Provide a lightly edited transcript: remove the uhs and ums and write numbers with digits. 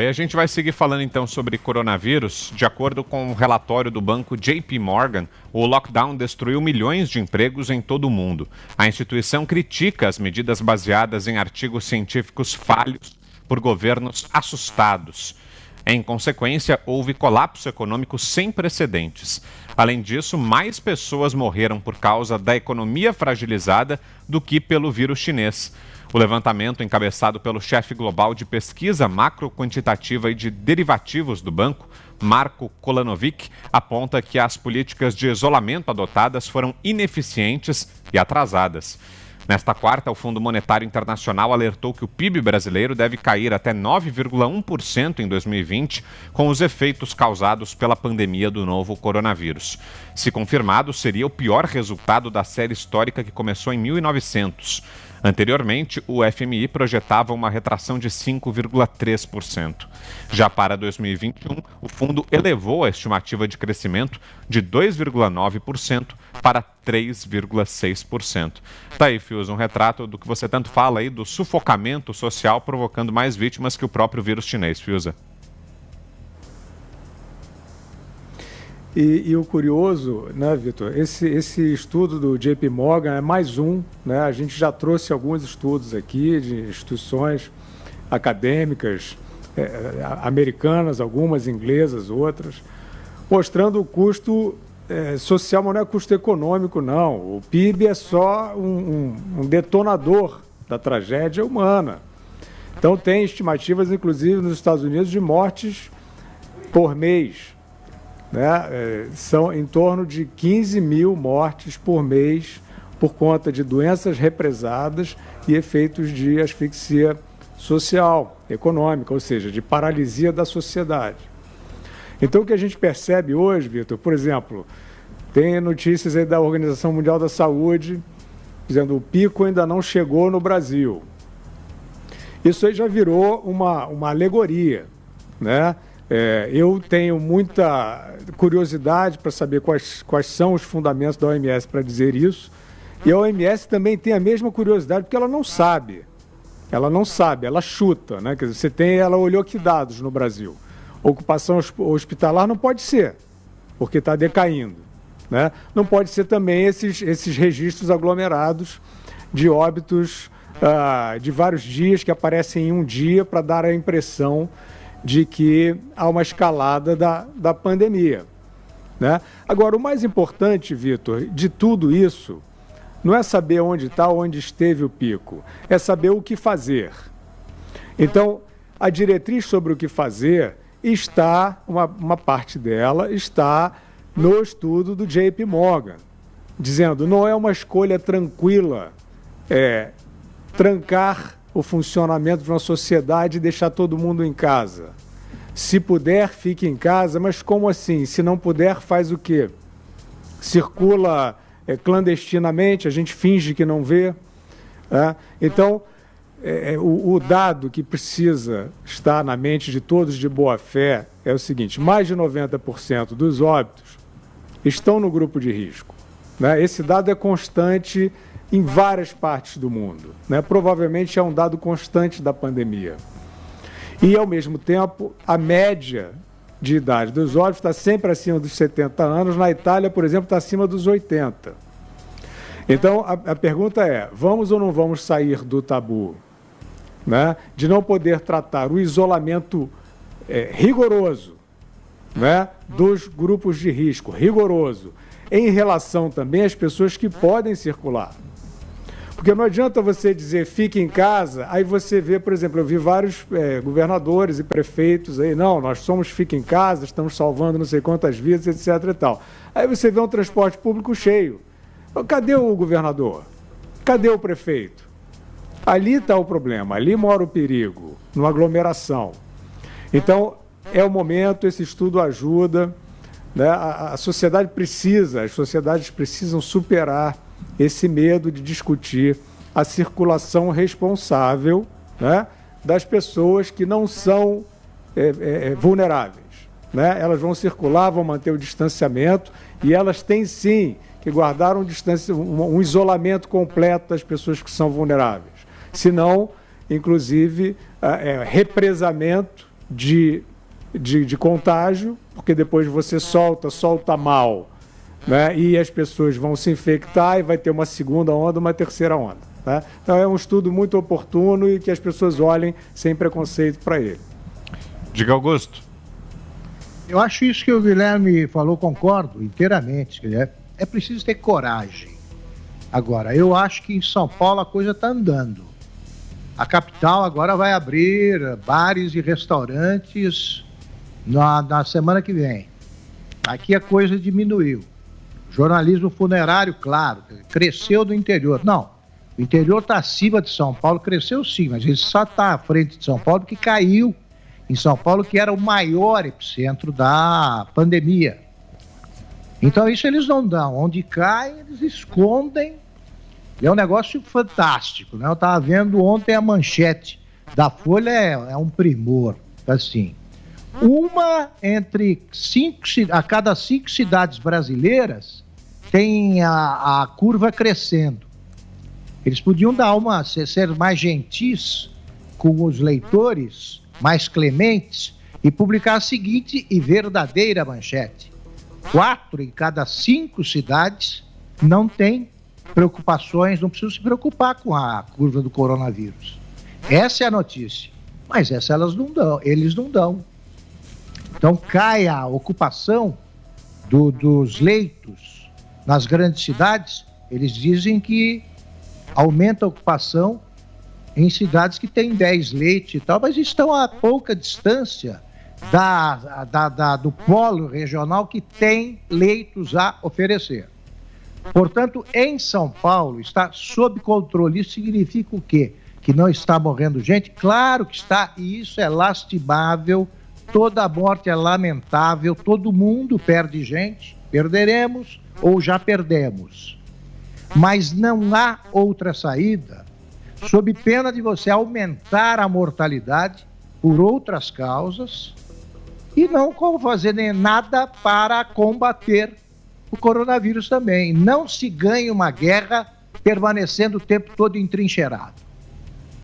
E a gente vai seguir falando então sobre coronavírus. De acordo com um relatório do banco JP Morgan, o lockdown destruiu milhões de empregos em todo o mundo. A instituição critica as medidas baseadas em artigos científicos falhos por governos assustados. Em consequência, houve colapso econômico sem precedentes. Além disso, mais pessoas morreram por causa da economia fragilizada do que pelo vírus chinês. O levantamento, encabeçado pelo chefe global de pesquisa macroquantitativa e de derivativos do banco, Marko Kolanovic, aponta que as políticas de isolamento adotadas foram ineficientes e atrasadas. Nesta quarta, o Fundo Monetário Internacional alertou que o PIB brasileiro deve cair até 9,1% em 2020, com os efeitos causados pela pandemia do novo coronavírus. Se confirmado, seria o pior resultado da série histórica que começou em 1900. Anteriormente, o FMI projetava uma retração de 5,3%. Já para 2021, o fundo elevou a estimativa de crescimento de 2,9% para 3,6%. Tá aí, Fius, um retrato do que você tanto fala aí, do sufocamento social provocando mais vítimas que o próprio vírus chinês, Fiuza. E o curioso, né, Vitor, esse estudo do JP Morgan é mais um, né? A gente já trouxe alguns estudos aqui de instituições acadêmicas, americanas, algumas inglesas, outras, mostrando o custo social, mas não é custo econômico, não. O PIB é só um detonador da tragédia humana. Então, tem estimativas, inclusive, nos Estados Unidos, de mortes por mês. Né? São em torno de 15 mil mortes por mês por conta de doenças represadas e efeitos de asfixia social, econômica, ou seja, de paralisia da sociedade. Então, o que a gente percebe hoje, Vitor, por exemplo, tem notícias aí da Organização Mundial da Saúde dizendo que o pico ainda não chegou no Brasil. Isso aí já virou uma alegoria, né? Eu tenho muita curiosidade para saber quais são os fundamentos da OMS para dizer isso. E a OMS também tem a mesma curiosidade, porque ela não sabe. Ela não sabe, ela chuta, né? Quer dizer, ela olhou que dados no Brasil. Ocupação hospitalar não pode ser, porque está decaindo, né? Não pode ser também esses registros aglomerados de óbitos de vários dias que aparecem em um dia para dar a impressão de que há uma escalada da pandemia, né? Agora, o mais importante, Vitor, de tudo isso, não é saber onde está, onde esteve o pico, é saber o que fazer. Então, a diretriz sobre o que fazer está, uma parte dela está no estudo do JP Morgan, dizendo não é uma escolha tranquila trancar o funcionamento de uma sociedade e deixar todo mundo em casa. Se puder, fique em casa, mas como assim? Se não puder, faz o quê? Circula clandestinamente, a gente finge que não vê. Então, o dado que precisa estar na mente de todos de boa fé é o seguinte: mais de 90% dos óbitos estão no grupo de risco, né? Esse dado é constante em várias partes do mundo, né? Provavelmente é um dado constante da pandemia. E, ao mesmo tempo, a média de idade dos óbitos está sempre acima dos 70 anos. Na Itália, por exemplo, está acima dos 80. Então, a pergunta é, vamos ou não vamos sair do tabu, né, de não poder tratar o isolamento rigoroso, né, dos grupos de risco, rigoroso, em relação também às pessoas que podem circular? Porque não adianta você dizer fique em casa, aí você vê, por exemplo, eu vi vários governadores e prefeitos aí, não, nós somos fique em casa, estamos salvando não sei quantas vidas, etc. e tal. Aí você vê um transporte público cheio. Cadê o governador? Cadê o prefeito? Ali está o problema, ali mora o perigo, numa aglomeração. Então, é o momento, esse estudo ajuda, né? As sociedades precisam superar esse medo de discutir a circulação responsável, né, das pessoas que não são vulneráveis, né? Elas vão circular, vão manter o distanciamento e elas têm sim que guardar um isolamento completo das pessoas que são vulneráveis. Senão, inclusive, represamento, de contágio, porque depois você solta mal, né? E as pessoas vão se infectar e vai ter uma segunda onda, uma terceira onda. Né? Então é um estudo muito oportuno e que as pessoas olhem sem preconceito para ele. Diga, Augusto. Eu acho isso que o Guilherme falou, concordo inteiramente. É preciso ter coragem. Agora, eu acho que em São Paulo a coisa está andando. A capital agora vai abrir bares e restaurantes na semana que vem. Aqui a coisa diminuiu. Jornalismo funerário, claro, cresceu do interior. Não, o interior está acima de São Paulo, cresceu sim, mas ele só está à frente de São Paulo porque caiu em São Paulo, que era o maior epicentro da pandemia. Então isso eles não dão. Onde cai, eles escondem. E é um negócio fantástico, né? Eu estava vendo ontem a manchete da Folha, é um primor, assim. A cada 5 cidades brasileiras tem a curva crescendo. Eles podiam ser mais gentis com os leitores, mais clementes, e publicar a seguinte e verdadeira manchete: 4 em cada 5 cidades não tem preocupações, não precisam se preocupar com a curva do coronavírus. Essa é a notícia. Mas essa eles não dão. Então cai a ocupação dos leitos nas grandes cidades. Eles dizem que aumenta a ocupação em cidades que têm 10 leitos e tal, mas estão a pouca distância do polo regional que tem leitos a oferecer. Portanto, em São Paulo está sob controle. Isso significa o quê? Que não está morrendo gente? Claro que está, e isso é lastimável. Toda morte é lamentável, todo mundo perde gente, perderemos ou já perdemos. Mas não há outra saída, sob pena de você aumentar a mortalidade por outras causas e não fazer nada para combater o coronavírus também. Não se ganha uma guerra permanecendo o tempo todo entrincheirado.